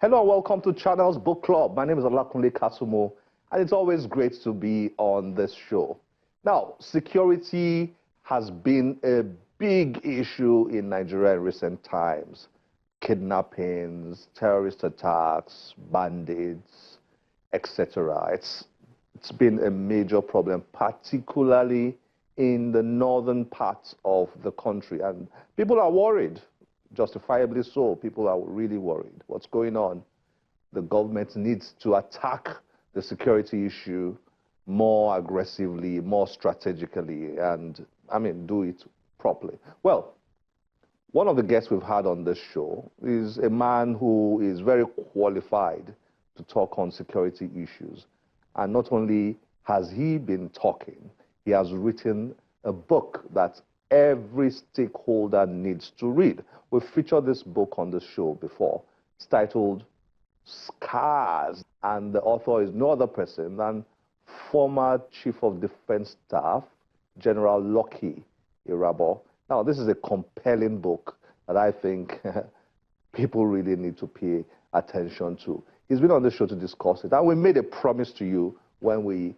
Hello and welcome to Channel's Book Club. My name is Olakunle Kasumo, and it's always great to be on this show. Now, security has been a big issue in Nigeria in recent times. Kidnappings, terrorist attacks, bandits, etc. It's been a major problem, particularly in the northern parts of the country. And people are worried, justifiably so. People are really worried. What's going on? The government needs to attack the security issue more aggressively, more strategically, and, do it properly. Well, one of the guests we've had on this show is a man who is very qualified to talk on security issues. And not only has he been talking, he has written a book that every stakeholder needs to read. We've featured this book on the show before. It's titled Scars, and the author is no other person than former Chief of Defense Staff, General Lucky Irabor. Now, this is a compelling book that I think people really need to pay attention to. He's been on the show to discuss it, and we made a promise to you when we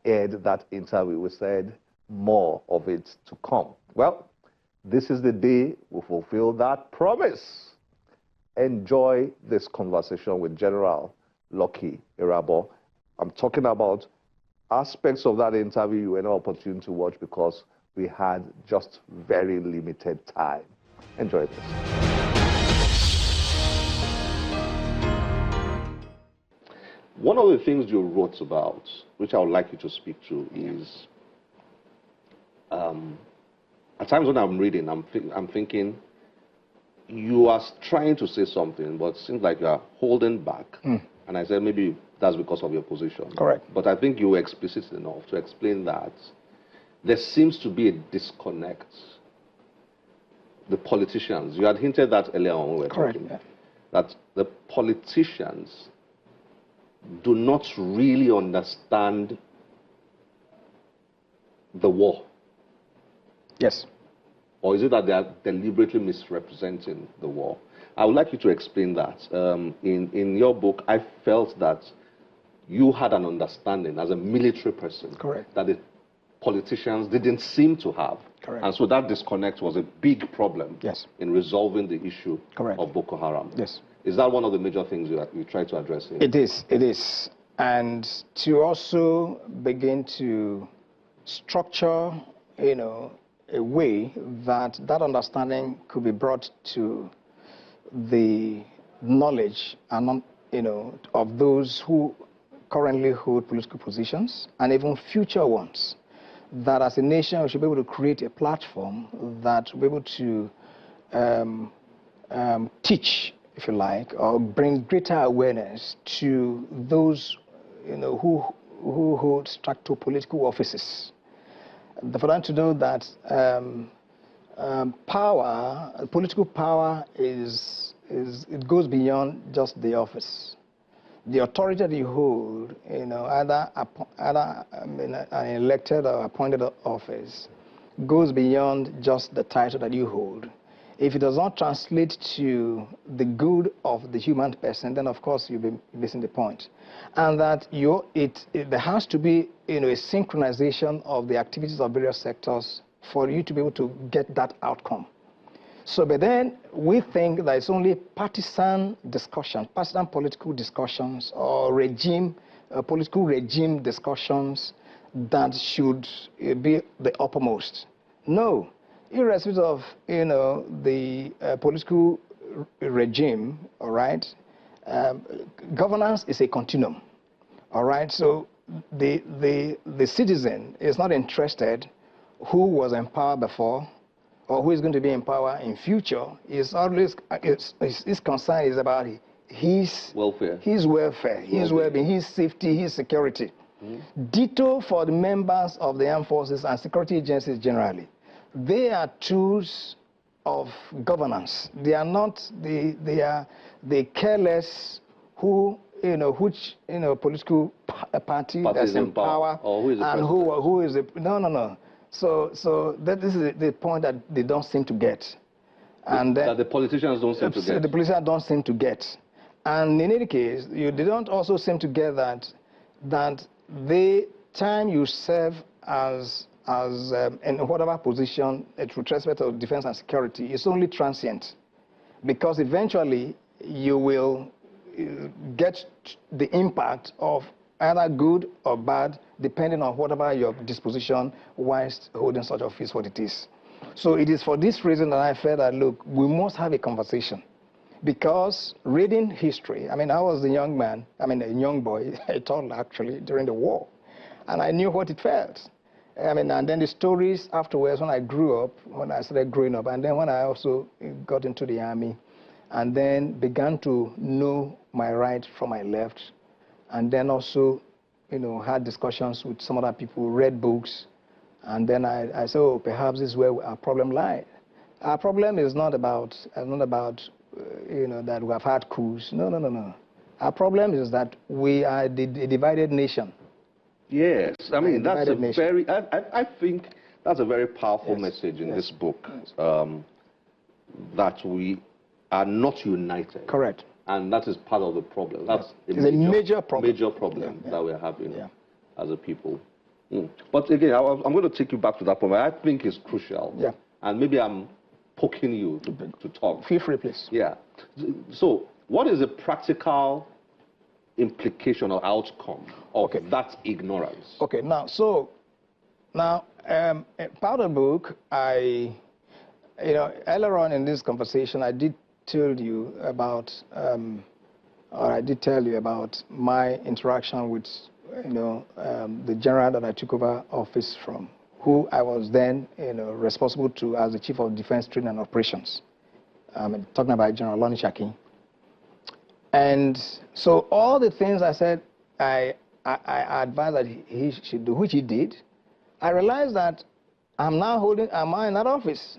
aired that interview. We said more of it to come. Well, this is the day we fulfill that promise. Enjoy this conversation with General Lucky Irabor. I'm talking about aspects of that interview you had an opportunity to watch because we had just very limited time. Enjoy this. One of the things you wrote about, which I would like you to speak to, is at times when I'm reading, I'm thinking you are trying to say something, but it seems like you are holding back. And I said maybe that's because of your position. Correct. But I think you were explicit enough to explain that there seems to be a disconnect. The politicians, you had hinted that earlier on when we were talking, that the politicians do not really understand the war. Yes. Or is it that they are deliberately misrepresenting the war? I would like you to explain that. In your book, I felt that you had an understanding as a military person that the politicians didn't seem to have. And so that disconnect was a big problem in resolving the issue of Boko Haram. Yes. Is that one of the major things you try to address here? It is. And to also begin to structure, a way that understanding could be brought to the knowledge and of those who currently hold political positions and even future ones, that as a nation we should be able to create a platform that will be able to teach, if you like, or bring greater awareness to those who hold structural political offices. For them to know that political power it goes beyond just the office. The authority that you hold, either an elected or appointed office, goes beyond just the title that you hold. If it does not translate to the good of the human person, then of course you'll be missing the point. And that there has to be a synchronization of the activities of various sectors for you to be able to get that outcome. So, but then we think that it's only partisan discussion, partisan political discussions or political regime discussions that should be the uppermost. No. Irrespective of the political regime, all right, governance is a continuum, all right. So the citizen is not interested who was in power before or who is going to be in power in future. Is always his concern is about his welfare, his well-being, his safety, his security. Ditto for the members of the armed forces and security agencies generally. They are tools of governance. They are not the careless who which political party that's in power and who is the no. So that is the point that they don't seem to get, and that the politicians don't seem to get. The politicians don't seem to get, And in any case, they don't also seem to get that the time you serve as in whatever position with respect to defense and security is only transient, because eventually you will get the impact of either good or bad, depending on whatever your disposition whilst holding such office what it is. So it is for this reason that I felt that, look, we must have a conversation. Because reading history, I mean, I was a young man, I mean, a young boy, a toddler actually, during the war. And I knew what it felt. I mean, and then the stories afterwards when I grew up, when I started growing up, and then when I also got into the army, and then began to know my right from my left, and then also, you know, had discussions with some other people, read books, and then I said, oh, perhaps this is where our problem lies. Our problem is not about you know, that we have had coups. No, no, no, no. Our problem is that we are a divided nation. Yes, I mean, that's a very, I think that's a very powerful message in this book, that we are not united. Correct. And that is part of the problem. That's a major problem. Major problem that we're having as a people. But again, I'm going to take you back to that point. I think it's crucial. Yeah. And maybe I'm poking you to talk. Feel free, please. Yeah. So what is the practical implication or outcome of that ignorance? Okay, now, part of the book, you know, earlier on in this conversation, I did tell you about, or I did tell you about my interaction with, you know, the general that I took over office from, who I was then, you know, responsible to as the Chief of Defense Training and Operations. I'm talking about General Lonishaki. And so all the things I said I advised that he should do, which he did, I realized that I'm now in that office.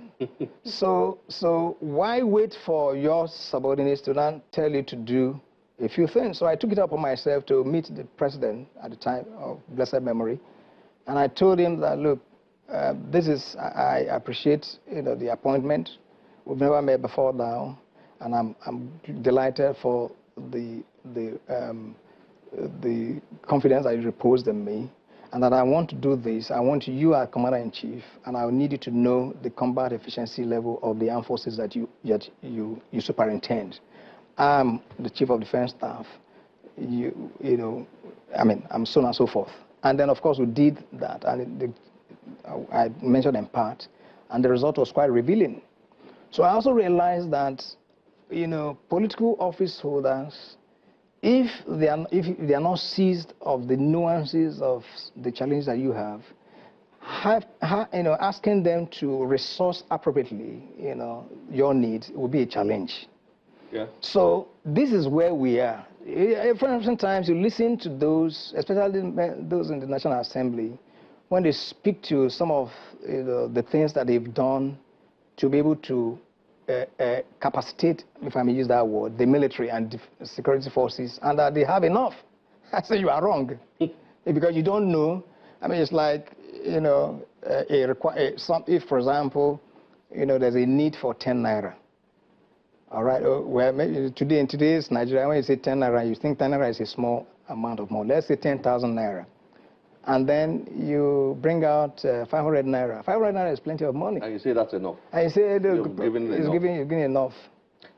so why wait for your subordinates to then tell you to do a few things? So I took it upon myself to meet the president at the time of blessed memory, and I told him that, look, I appreciate, you know, the appointment. We've never met before now, and I'm delighted for the confidence that you reposed in me, and that I want to do this. I want you as Commander-in-Chief, and I need you to know the combat efficiency level of the armed forces that you superintend. I'm the Chief of Defense Staff. You know, I mean, I'm so on and so forth. And then, of course, we did that, and I mentioned in part, and the result was quite revealing. So I also realized that, you know, political office holders, if they are not seized of the nuances of the challenges that you have, you know, asking them to resource appropriately, you know, your needs will be a challenge. Yeah. So this is where we are. Sometimes you listen to those, especially those in the National Assembly, when they speak to some of, you know, the things that they've done to be able to capacitate, if I may use that word, the military and security forces, and that they have enough. I say you are wrong, because you don't know. I mean, it's like, you know, if, for example, you know, there's a need for 10 naira. All right, well, maybe today, in today's Nigeria, when you say 10 naira, you think 10 naira is a small amount of money. Let's say 10,000 naira. And then you bring out 500 naira. 500 naira is plenty of money. And you say that's enough. And you say, look, you're giving enough.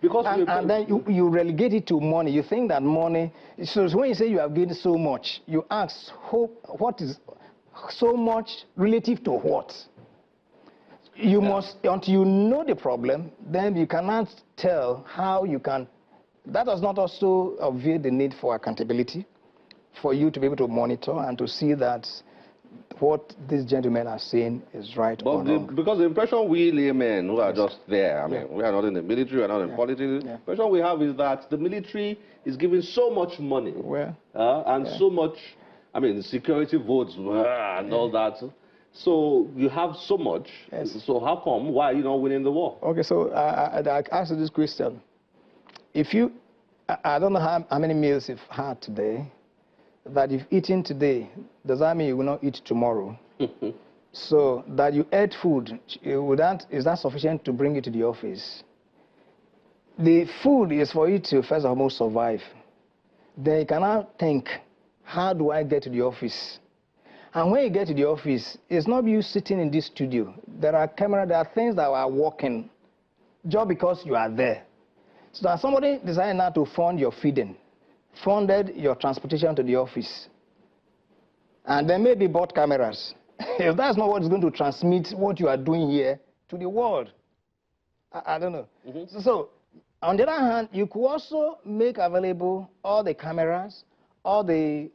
Because and then you relegate it to money. You think that money, so when you say you have given so much, you ask, what is so much relative to what? You must, until you know the problem, then you cannot tell how you can. That does not also obviate the need for accountability, for you to be able to monitor and to see that what these gentlemen are saying is right or wrong. Because the impression we laymen who are just there, I mean, we are not in the military, we are not in politics, the impression we have is that the military is giving so much money and so much, I mean, security votes and all that. So you have so much, so how come, why are you not winning the war? Okay, so I asked you this question. If you, I don't know how many meals you've had today, that you've eaten today, does that mean you will not eat tomorrow? So that you ate food, is that sufficient to bring you to the office? The food is for you to first of all survive. Then you cannot think, how do I get to the office? And when you get to the office, it's not you sitting in this studio. There are cameras, there are things that are working just because you are there. So that somebody decided now to fund your feeding, funded your transportation to the office, and then maybe bought cameras. If that's not what is going to transmit what you are doing here to the world, I don't know. Mm-hmm. So, on the other hand, you could also make available all the cameras, all the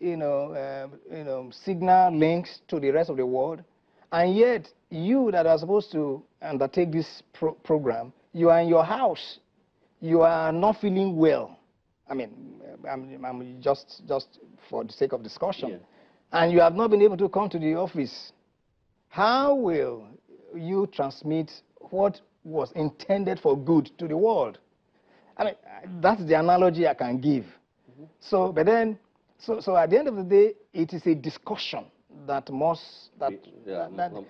signal links to the rest of the world, and yet you that are supposed to undertake this program, you are in your house, you are not feeling well. I mean, I'm just for the sake of discussion, yeah. And you have not been able to come to the office. How will you transmit what was intended for good to the world? I mean, that's the analogy I can give. Mm-hmm. So, but then, so at the end of the day, it is a discussion that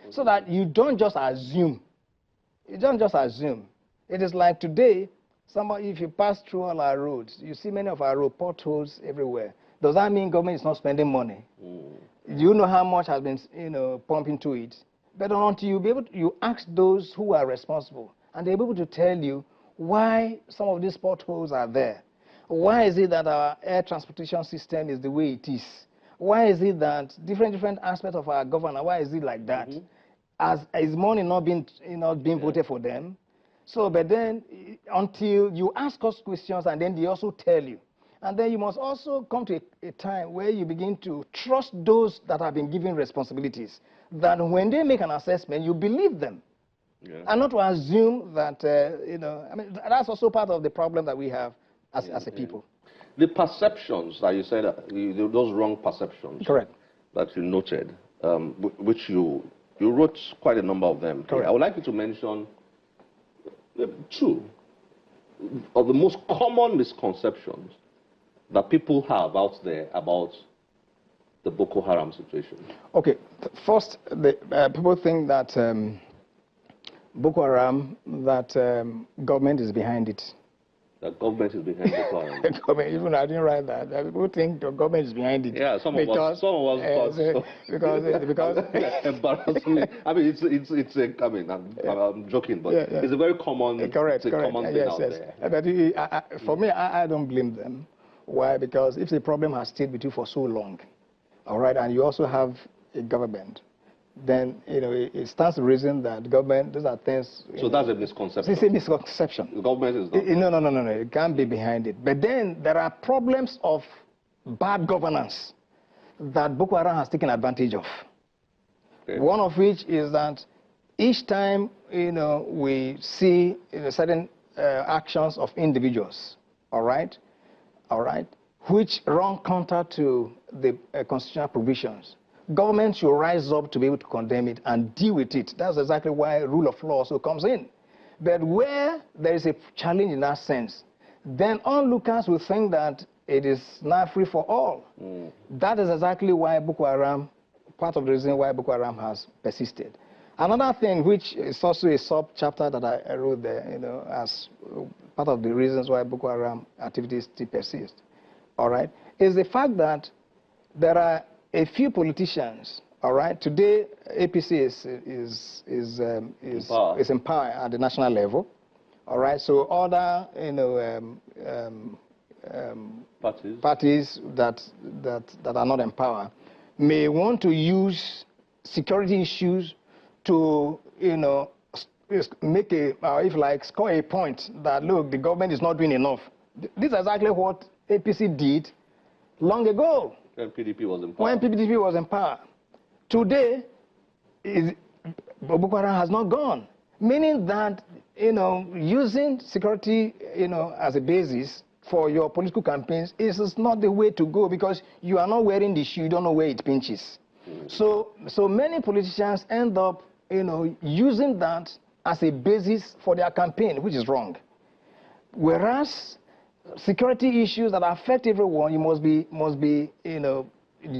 so that you don't just assume. You don't just assume. It is like today, if you pass through all our roads, you see many of our road potholes everywhere. Does that mean government is not spending money? You know how much has been, pumped into it. But until you ask those who are responsible, and they're able to tell you why some of these potholes are there. Why is it that our air transportation system is the way it is? Why is it that different aspects of our government, why is it like that? Mm-hmm. Is money not being voted for them? So, but then, until you ask us questions, and then they also tell you. And then you must also come to a time where you begin to trust those that have been given responsibilities, that when they make an assessment, you believe them. Yeah. And not to assume that, I mean, that's also part of the problem that we have as a people. The perceptions that you said, those wrong perceptions. Correct. That you noted, which you wrote quite a number of them. Correct. I would like you to mention two of the most common misconceptions that people have out there about the Boko Haram situation. Okay, first, people think that Boko Haram, that government is behind it. The government is behind Boko Haram. Even I didn't write that. People think the government is behind it. Yeah, some of us thought. Because embarrassingly, I mean, I'm joking, but it's a very common, correct, common thing out there. But for me, I don't blame them. Why? Because if the problem has stayed with you for so long, all right, and you also have a government, then it stands to reason that government, those are things. So that's a misconception. It's a misconception. The government is not. No. It can't be behind it. But then there are problems of bad governance that Boko Haram has taken advantage of. Okay. One of which is that each time we see certain actions of individuals, all right, which run counter to the constitutional provisions, government should rise up to be able to condemn it and deal with it. That's exactly why rule of law also comes in. But where there is a challenge in that sense, then onlookers will think that it is not free for all. That is exactly why Boko Haram, part of the reason why Boko Haram has persisted. Another thing, which is also a sub-chapter that I wrote there, as part of the reasons why Boko Haram activities still persist, all right, is the fact that there are a few politicians, all right. Today, APC is in power at the national level, all right. So other, parties that are not in power may want to use security issues to, make score a point that look, the government is not doing enough. This is exactly what APC did long ago. When PDP was in power. When PDP was in power. Today, Boko Haram has not gone. Meaning that, using security, as a basis for your political campaigns is not the way to go, because you are not wearing the shoe, you don't know where it pinches. So many politicians end up, using that as a basis for their campaign, which is wrong. Whereas security issues that affect everyone, the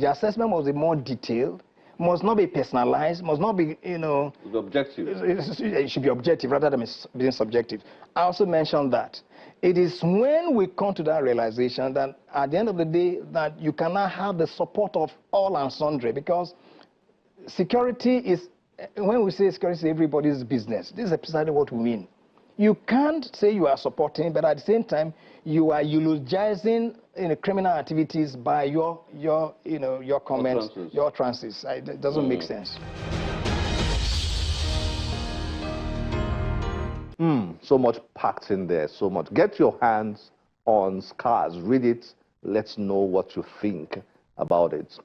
assessment must be more detailed, must not be personalized, must not be, The objective. it should be objective rather than being subjective. I also mentioned that. It is when we come to that realization that at the end of the day that you cannot have the support of all and sundry, because security is, when we say security is everybody's business, this is precisely what we mean. You can't say you are supporting, but at the same time, you are eulogizing criminal activities by your comments, your utterances. It doesn't make sense. So much packed in there, so much. Get your hands on Scars, read it, let's know what you think about it.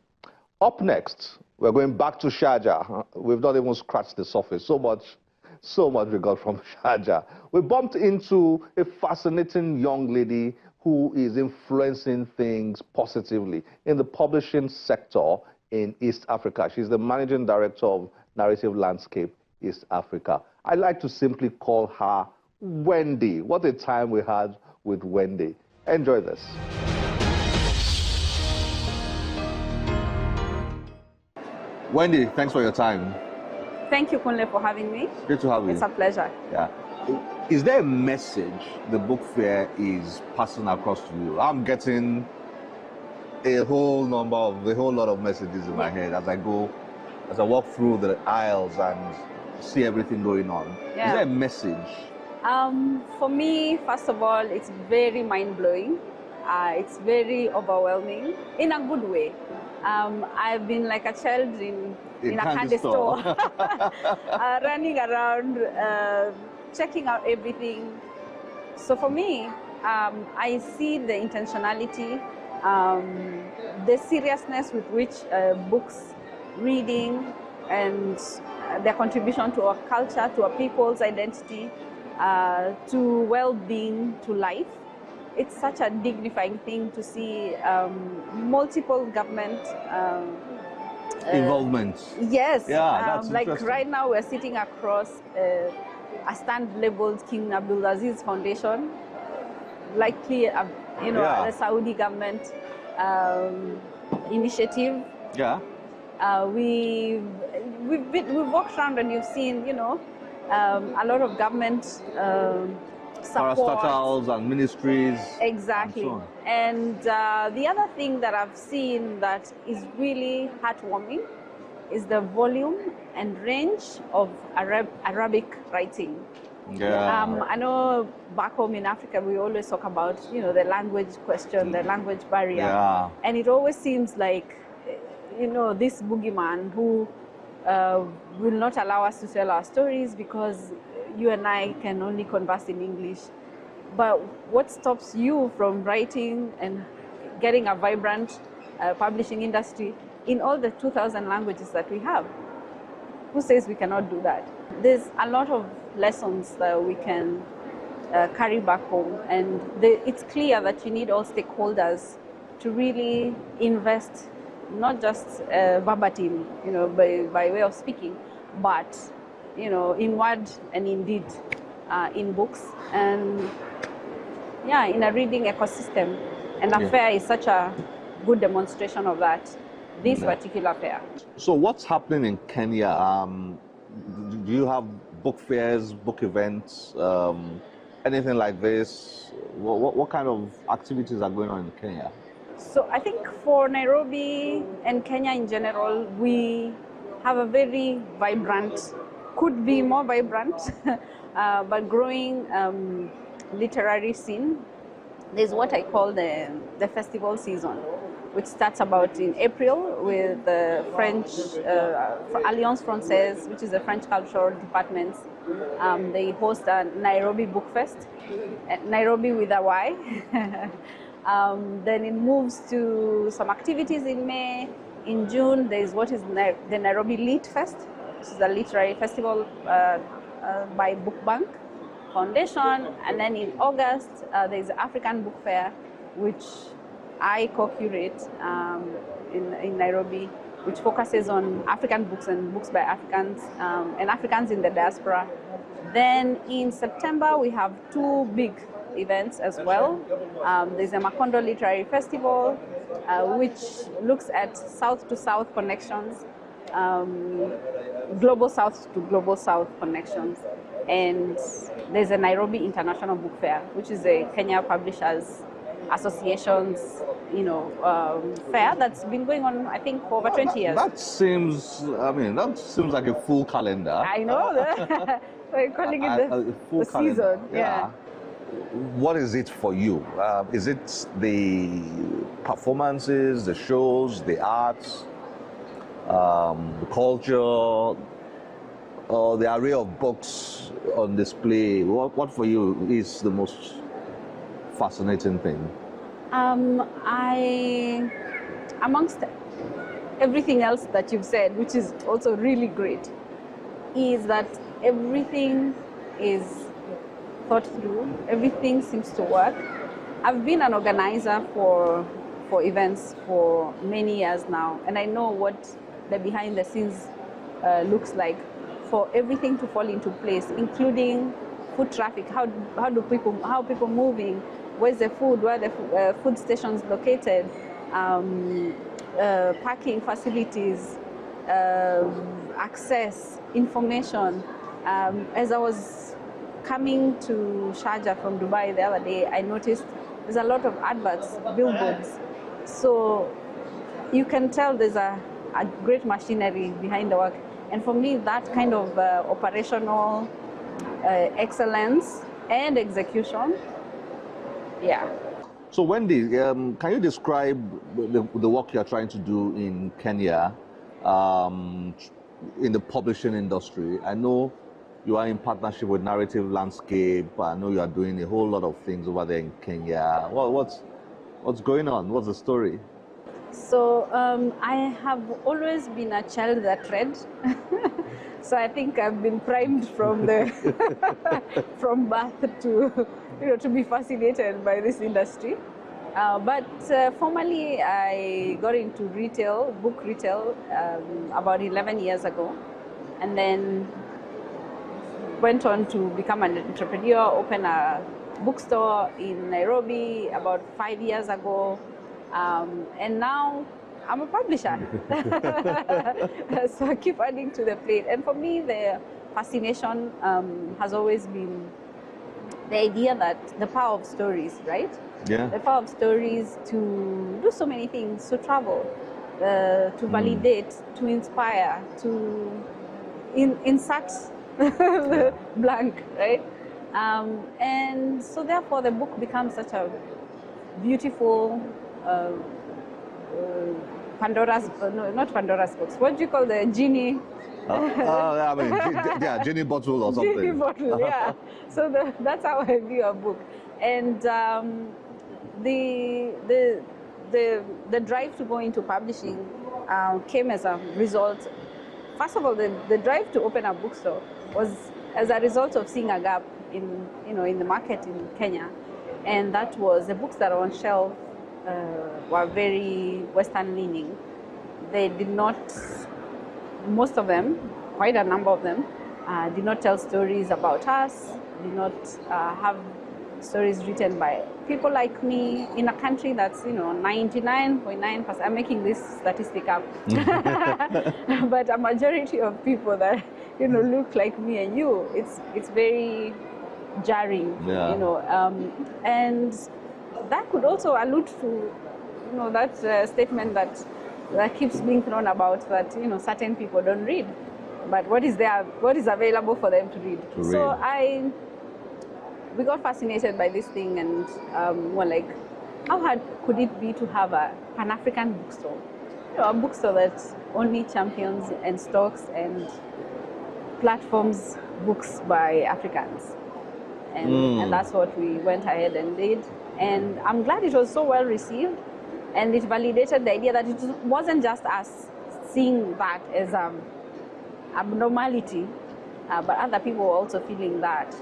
Up next, we're going back to Sharjah. We've not even scratched the surface. So much we got from Sharjah. We bumped into a fascinating young lady who is influencing things positively in the publishing sector in East Africa. She's the managing director of Narrative Landscape East Africa. I like to simply call her Wendy. What a time we had with Wendy. Enjoy this. Wendy, thanks for your time. Thank you, Kunle, for having me. Good to have you. It's a pleasure. Yeah. Is there a message the book fair is passing across to you? I'm getting a whole lot of messages in my head as I walk through the aisles and see everything going on. Yeah. Is there a message? For me, first of all, it's very mind-blowing. It's very overwhelming in a good way. I've been like a child in a candy store, running around, checking out everything. So for me, I see the intentionality, the seriousness with which books, reading, and their contribution to our culture, to our people's identity, to well-being, to life. It's such a dignifying thing to see multiple government involvement. Yes. Yeah, that's like interesting. right now we're sitting across a stand labeled King Abdulaziz Foundation, likely the Saudi government initiative. Yeah. We've walked around and you've seen a lot of government support. Parastatals and ministries. Exactly. And the other thing that I've seen that is really heartwarming is the volume and range of Arabic writing. Yeah. I know back home in Africa we always talk about the language question, the language barrier. Yeah. And it always seems like this boogeyman who will not allow us to tell our stories because you and I can only converse in English. But what stops you from writing and getting a vibrant publishing industry in all the 2,000 languages that we have? Who says we cannot do that? There's a lot of lessons that we can carry back home, and it's clear that you need all stakeholders to really invest, not just verbatim, by way of speaking, but in word and in deed, in books, and in a reading ecosystem. And a fair is such a good demonstration of that, this particular fair. So what's happening in Kenya? Do you have book fairs, book events, anything like this? What kind of activities are going on in Kenya? So I think for Nairobi and Kenya in general, we have a very vibrant, could be more vibrant, but growing literary scene. There's what I call the festival season, which starts about in April with the French Alliance Française, which is the French cultural departments. They host a Nairobi Book Fest, Nairobi with a Y. Then it moves to some activities in May. In June, there is what is the Nairobi Lit Fest, which is a literary festival by Book Bank Foundation. And then in August, there is the African Book Fair, which I co-curate in Nairobi, which focuses on African books and books by Africans and Africans in the diaspora. Then in September, we have two big events as well. There's a Macondo Literary Festival, which looks at South to South connections global south to global south connections. And there's a Nairobi International Book Fair, which is a Kenya Publishers Association's, fair that's been going on, I think, for over 20 years. That seems like a full calendar. I know that. We're calling it the full season. Yeah. What is it for you? Is it the performances, the shows, the arts, the culture, or the array of books on display? What for you is the most fascinating thing? Amongst everything else that you've said, which is also really great, is that everything is thought through. Everything seems to work. I've been an organizer for events for many years now, and I know what the behind the scenes looks like for everything to fall into place, including food traffic. How people moving? Where's the food? Where the food stations located? Parking facilities, access, information. As I was coming to Sharjah from Dubai the other day, I noticed there's a lot of adverts, billboards. So you can tell there's a great machinery behind the work. And for me, that kind of operational excellence and execution, yeah. So Wendy, can you describe the work you're trying to do in Kenya, in the publishing industry? I know you are in partnership with Narrative Landscape. I know you are doing a whole lot of things over there in Kenya. What's going on? What's the story? So I have always been a child that read. So I think I've been primed from from birth to be fascinated by this industry. But formally, I got into book retail, about 11 years ago, and then went on to become an entrepreneur, open a bookstore in Nairobi about 5 years ago, and now I'm a publisher. So I keep adding to the plate. And for me, the fascination has always been the idea that the power of stories, right? Yeah. The power of stories to do so many things, to travel, to validate, to inspire, to insert the blank, right? And so therefore the book becomes such a beautiful not Pandora's box. What do you call the genie? Genie bottle or something. Genie bottle, yeah. So that's how I view a book. And the drive to go into publishing came as a result. First of all, the drive to open a bookstore was as a result of seeing a gap in the market in Kenya, and that was the books that are on shelf were very Western leaning. They did not, most of them, quite a number of them, did not tell stories about us, did not have stories written by people like me in a country that's 99.9%. I'm making this statistic up, but a majority of people that look like me and you, it's very jarring, yeah. And that could also allude to that statement that keeps being thrown about, that certain people don't read, but what is available for them to read. So we got fascinated by this thing, and we're like, how hard could it be to have a Pan-African bookstore? A bookstore that only champions and stocks and platforms books by Africans. And that's what we went ahead and did. And I'm glad it was so well received, and it validated the idea that it wasn't just us seeing that as abnormality, but other people were also feeling that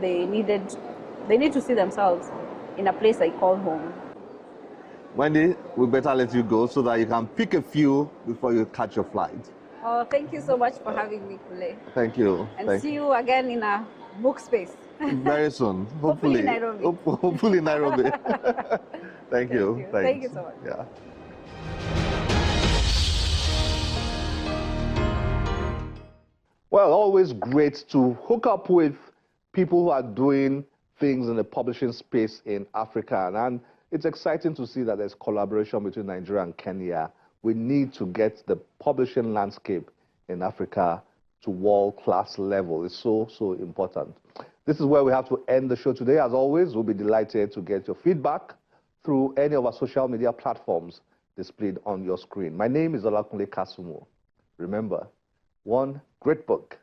they need to see themselves in a place they call home. Wendy, we better let you go so that you can pick a few before you catch your flight. Oh, thank you so much for having me, Kule. Thank you. And see you again in a book space. Very soon, hopefully. Hopefully in Nairobi. Thank you. Thank you so much. Yeah. Well, always great to hook up with people who are doing things in the publishing space in Africa. And it's exciting to see that there's collaboration between Nigeria and Kenya. We need to get the publishing landscape in Africa to world-class level. It's so, so important. This is where we have to end the show today. As always, we'll be delighted to get your feedback through any of our social media platforms displayed on your screen. My name is Olakunle Kasumo. Remember, one great book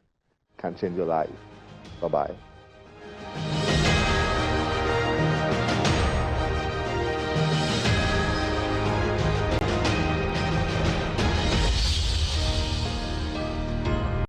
can change your life. Bye-bye.